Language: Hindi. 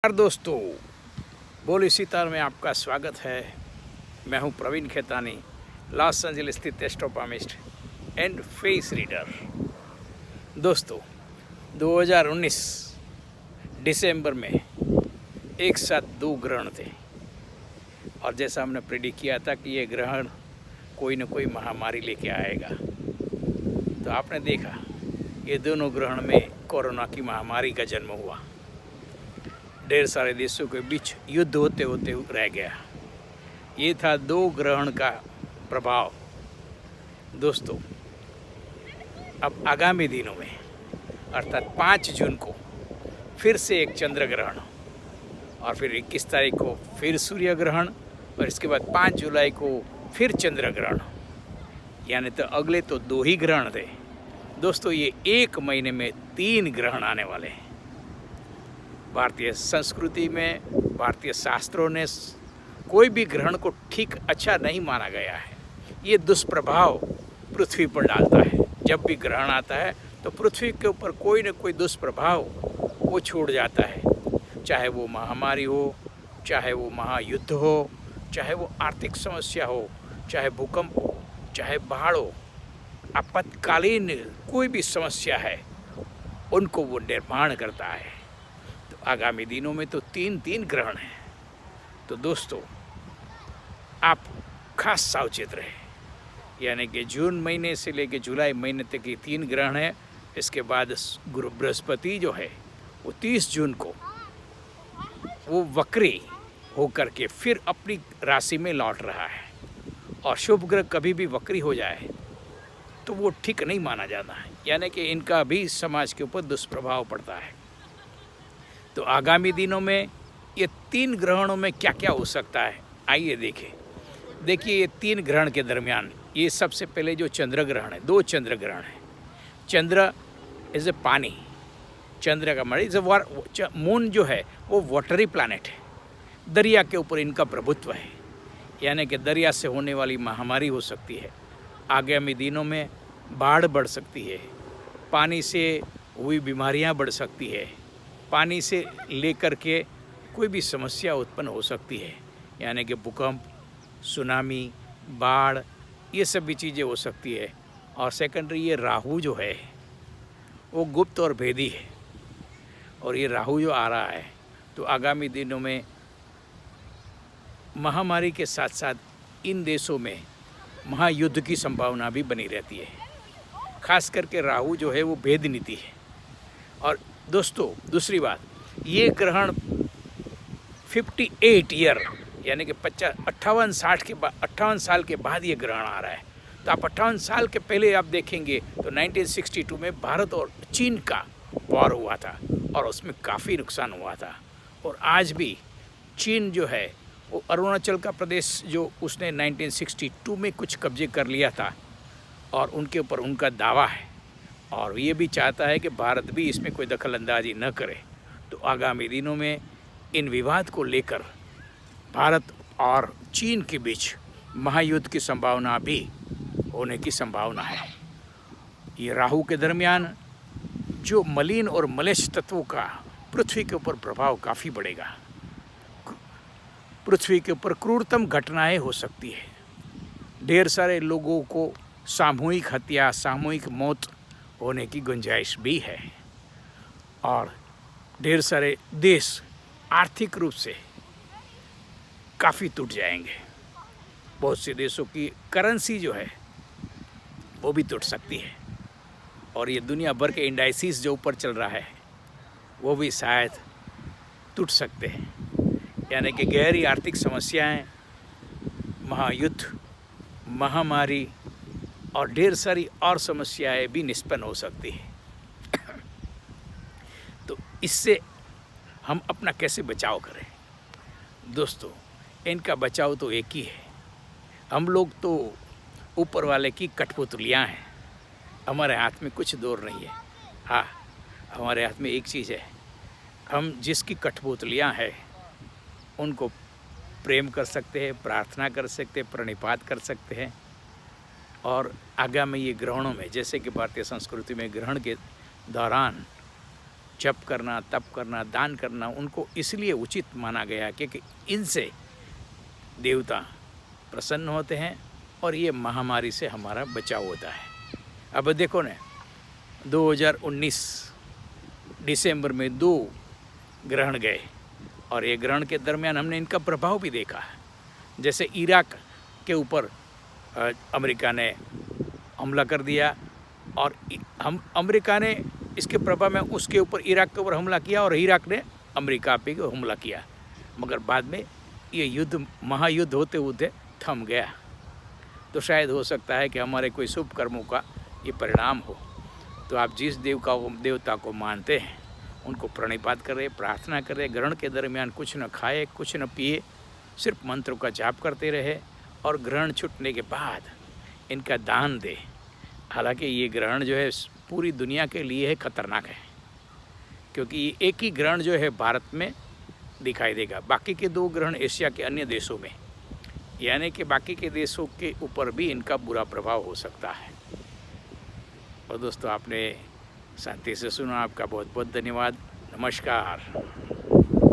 नमस्कार दोस्तों, बोली सीतार में आपका स्वागत है। मैं हूं प्रवीण खेतानी, लॉस एंजलिस स्थित एस्ट्रोपॉमिस्ट एंड फेस रीडर। दोस्तों, 2019 दिसंबर में एक साथ दो ग्रहण थे और जैसा हमने प्रेडिक्ट किया था कि ये ग्रहण कोई न कोई महामारी लेके आएगा, तो आपने देखा ये दोनों ग्रहण में कोरोना की महामारी का जन्म हुआ। ढेर सारे देशों के बीच युद्ध होते होते रह गया। ये था दो ग्रहण का प्रभाव। दोस्तों, अब आगामी दिनों में अर्थात 5 जून को फिर से एक चंद्र ग्रहण और फिर 21 तारीख को फिर सूर्य ग्रहण और इसके बाद 5 जुलाई को फिर चंद्र ग्रहण, यानी तो अगले तो 2 ही ग्रहण थे। दोस्तों, ये 1 महीने में 3 ग्रहण आने वाले हैं। भारतीय संस्कृति में, भारतीय शास्त्रों ने कोई भी ग्रहण को ठीक अच्छा नहीं माना गया है। ये दुष्प्रभाव पृथ्वी पर डालता है। जब भी ग्रहण आता है तो पृथ्वी के ऊपर कोई न कोई दुष्प्रभाव वो छोड़ जाता है, चाहे वो महामारी हो, चाहे वो महायुद्ध हो, चाहे वो आर्थिक समस्या हो, चाहे भूकंप हो, चाहे बाढ़ हो, आपातकालीन कोई भी समस्या है उनको वो निर्माण करता है। आगामी दिनों में तो 3 ग्रहण हैं। तो दोस्तों, आप खास सावचेत रहे, यानी कि जून महीने से लेकर जुलाई महीने तक ये 3 ग्रहण है। इसके बाद गुरु बृहस्पति जो है वो 30 जून को वो वक्री होकर के फिर अपनी राशि में लौट रहा है। और शुभ ग्रह कभी भी वक्री हो जाए तो वो ठीक नहीं माना जाता है, यानी कि इनका भी समाज के ऊपर दुष्प्रभाव पड़ता है। तो आगामी दिनों में ये 3 ग्रहणों में क्या क्या हो सकता है, आइए देखें। देखिए, ये 3 ग्रहण के दरमियान ये सबसे पहले जो चंद्र ग्रहण है, 2 चंद्र ग्रहण है। चंद्र इज़ ए पानी, चंद्र का मतलब इज़ मून जो है वो वाटरी प्लैनेट है। दरिया के ऊपर इनका प्रभुत्व है, यानी कि दरिया से होने वाली महामारी हो सकती है। आगामी दिनों में बाढ़ बढ़ सकती है, पानी से हुई बीमारियां बढ़ सकती है, पानी से लेकर के कोई भी समस्या उत्पन्न हो सकती है, यानी कि भूकंप, सुनामी, बाढ़, ये सब भी चीज़ें हो सकती है। और सेकेंडरी ये राहु जो है वो गुप्त और भेदी है, और ये राहु जो आ रहा है तो आगामी दिनों में महामारी के साथ साथ इन देशों में महायुद्ध की संभावना भी बनी रहती है। खास करके राहु जो है वो भेद नीति है। और दोस्तों, दूसरी बात, ये ग्रहण 58 ईयर यानी कि 58 साल के बाद ये ग्रहण आ रहा है। तो आप 58 साल के पहले आप देखेंगे तो 1962 में भारत और चीन का वॉर हुआ था और उसमें काफ़ी नुकसान हुआ था। और आज भी चीन जो है वो अरुणाचल का प्रदेश जो उसने 1962 में कुछ कब्जे कर लिया था और उनके ऊपर उनका दावा है, और ये भी चाहता है कि भारत भी इसमें कोई दखल अंदाजी न करे। तो आगामी दिनों में इन विवाद को लेकर भारत और चीन के बीच महायुद्ध की संभावना भी होने की संभावना है। ये राहु के दरमियान जो मलिन और मलेच्छ तत्वों का पृथ्वी के ऊपर प्रभाव काफ़ी बढ़ेगा। पृथ्वी के ऊपर क्रूरतम घटनाएं हो सकती है। ढेर सारे लोगों को सामूहिक हत्या, सामूहिक मौत होने की गुंजाइश भी है। और ढेर सारे देश आर्थिक रूप से काफ़ी टूट जाएंगे। बहुत से देशों की करेंसी जो है वो भी टूट सकती है, और ये दुनिया भर के इंडाइसिस जो ऊपर चल रहा है वो भी शायद टूट सकते हैं, यानी कि गहरी आर्थिक समस्याएं, महायुद्ध, महामारी और ढेर सारी और समस्याएं भी निष्पन्न हो सकती है। तो इससे हम अपना कैसे बचाव करें? दोस्तों, इनका बचाव तो एक ही है। हम लोग तो ऊपर वाले की कठपुतलियाँ हैं, हमारे हाथ में कुछ दौर नहीं है। हाँ, हमारे हाथ में एक चीज़ है, हम जिसकी कठपुतलियाँ हैं उनको प्रेम कर सकते हैं, प्रार्थना कर सकते हैं, प्रणिपात कर सकते हैं। और आगामी ये ग्रहणों में, जैसे कि भारतीय संस्कृति में ग्रहण के दौरान जप करना, तप करना, दान करना उनको इसलिए उचित माना गया क्योंकि इनसे देवता प्रसन्न होते हैं और ये महामारी से हमारा बचाव होता है। अब देखो ना, 2019 दिसंबर में 2 ग्रहण गए और ये ग्रहण के दरमियान हमने इनका प्रभाव भी देखा है। जैसे इराक के ऊपर अमेरिका ने हमला कर दिया और अमेरिका ने इसके प्रभाव में उसके ऊपर इराक के ऊपर हमला किया और इराक ने अमेरिका पे हमला किया, मगर बाद में ये युद्ध महायुद्ध होते होते थम गया। तो शायद हो सकता है कि हमारे कोई शुभ कर्मों का ये परिणाम हो। तो आप जिस देवता को मानते हैं उनको प्रणिपात करें, प्रार्थना करें, ग्रहण के दरमियान कुछ न खाए, कुछ न पिए, सिर्फ मंत्रों का जाप करते रहे और ग्रहण छूटने के बाद इनका दान दें। हालांकि ये ग्रहण जो है पूरी दुनिया के लिए है खतरनाक है, क्योंकि एक ही ग्रहण जो है भारत में दिखाई देगा, बाकी के 2 ग्रहण एशिया के अन्य देशों में, यानी कि बाकी के देशों के ऊपर भी इनका बुरा प्रभाव हो सकता है। और दोस्तों, आपने शांति से सुना, आपका बहुत बहुत धन्यवाद। नमस्कार।